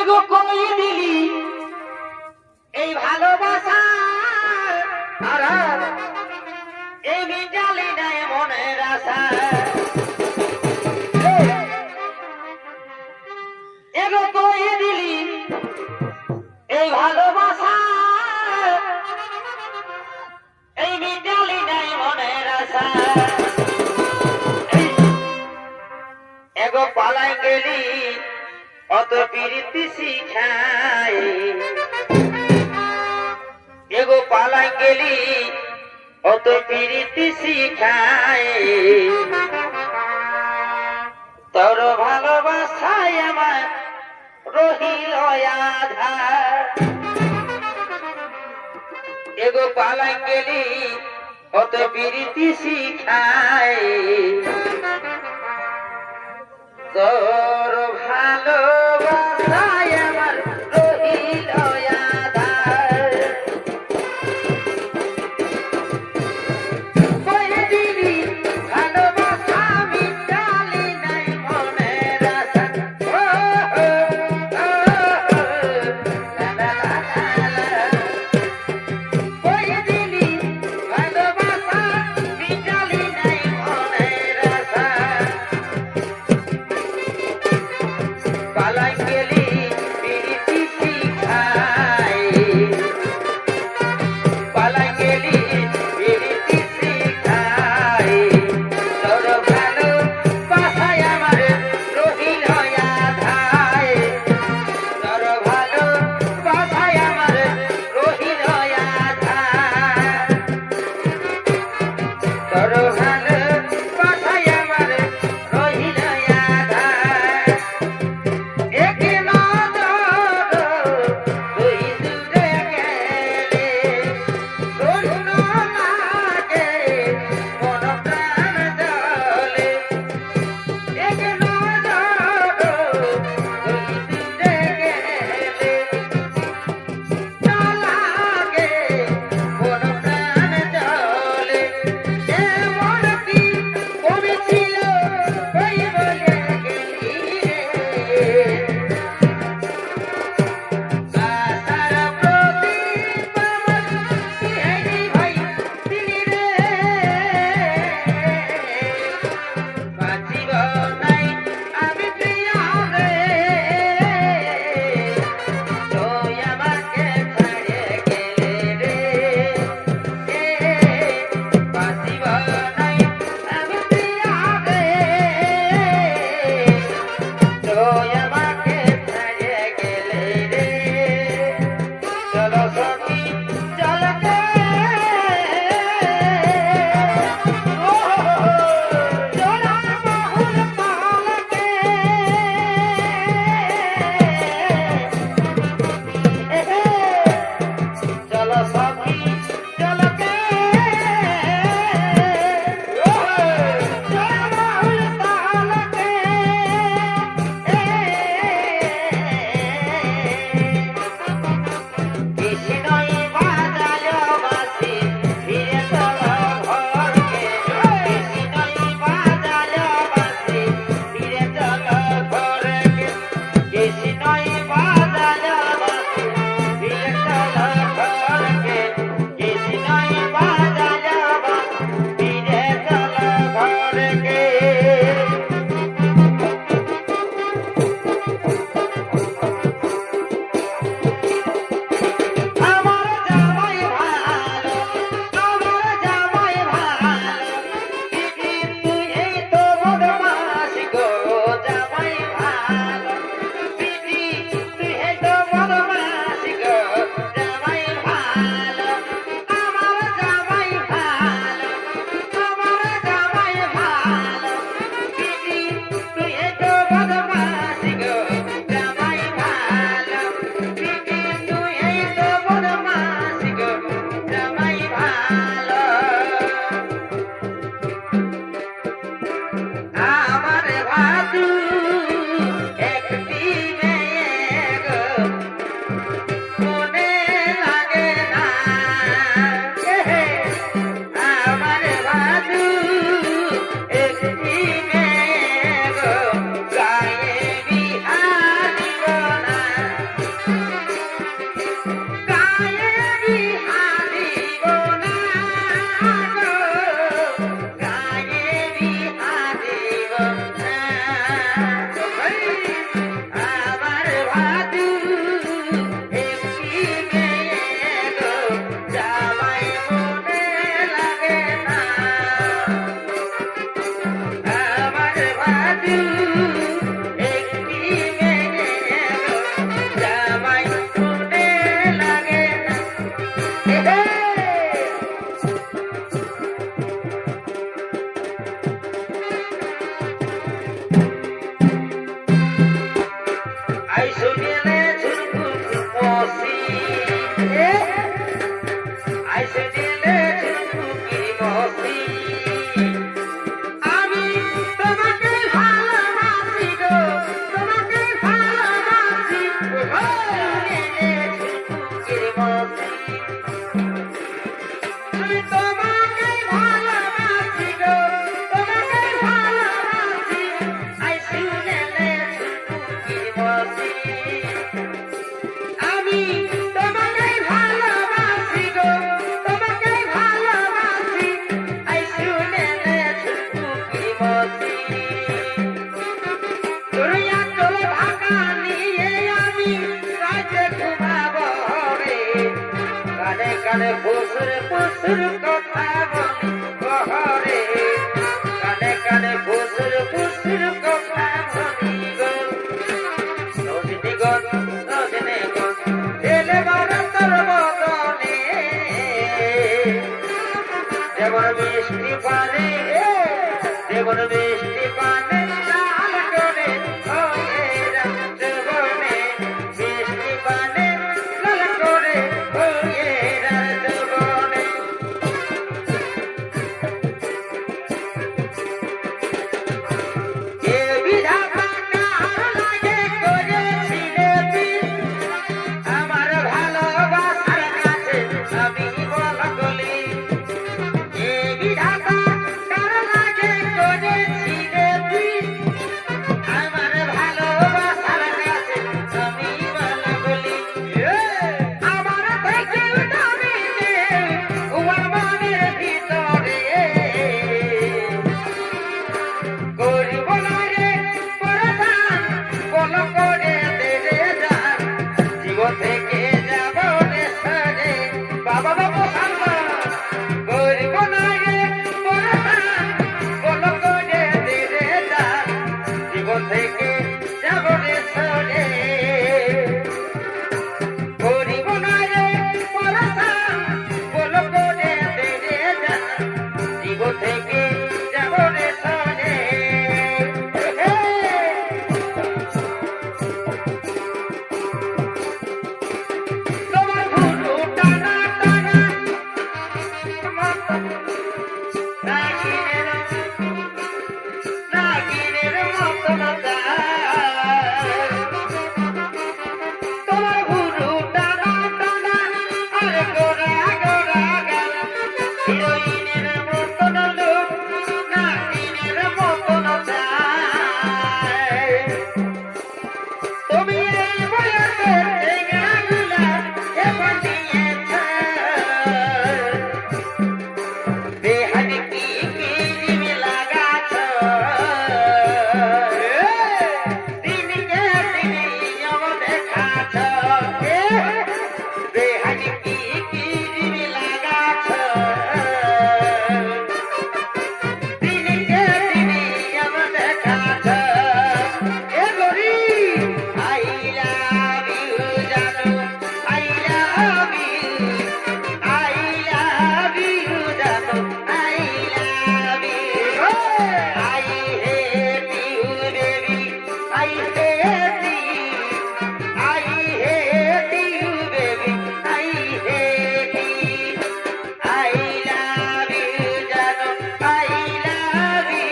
এগো কই দিলি এই ভালোবাসা আর এই মিটালি নাই মনের আশা এগো কই দিলি এই ভালোবাসা এই মিটালি নাই মনের আশা এগো পালাই গেলি অত প্রীতি শিখাই এগো পালাই গেলি অত প্রীতি শিখাই তোর ভালোবাসায় আমার রহিল আধার এগো পালাই গেলি অত প্রীতি শিখাই তোর ভালোবাসায় আমার রহিল আধার কই দিলি ভালোবাসা মিটালি নাই মনের আশা কই দিলি ভালোবাসা মিটালি নাই মনের পুসুর পুসুর কথা বলি বহরে কানে কানে পুসুর পুসুর কথা বলি গো রজনী গো রজনী গো এলে বারা তোর বদনে যেমন বৃষ্টি পানে যেমন বৃষ্টি পানে লাল করে হয়ে রাখতে বনে বৃষ্টি পানে লাল করে হয়ে রাখতে বনে এ বিধাতা কার লাগে করেছিলে বিষ আমার ভালোবাসার কাছে আমি বল গলি এ বিধাতা কার লাগে করেছিলে বিষ আমার ভালোবাসার কাছে আমি বল গলি আমার থেকে উঠাবি ওর মনের ভিতরে গরিব নারে পরদান বল করে দে রে জান জীবন থেকে যাব রে সরে বাবা বাবা সামনা গরিব নারে পরদান বল করে দে রে জান জীবন থেকে যাব রে সরে গরিব নারে পরদান বল করে দে রে জান জীবন থেকে যাব রে সরে তোমার ভুরু টানা টানা নাগিনের মতন তোমার ভুরু টানা টানা আরে গোরা গোরা গাল হিরোইনের মতন লোক নাগিনের মতন তুমি এই বয়সে টেঙ্গাগুলা এবার দিয়েছ বেহানি কি জিমি লাগাছ দিনকে দিনি দেখাছ বেহানি কি জিমি লাগাছ দিনকে দিনি দেখাছ এ গরি I love you, জানো I love you, I love you, জানো I love you, I hate you, baby, I hate you, I hate you, baby, I hate you, I love you, জানো I love you,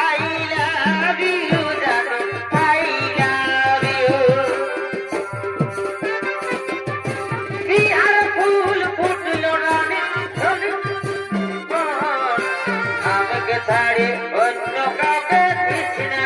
I love you, জানো I love you. Bihar ফুল ফুটলো রানে আমাকে ছাড়ে অন্য কাউকে this না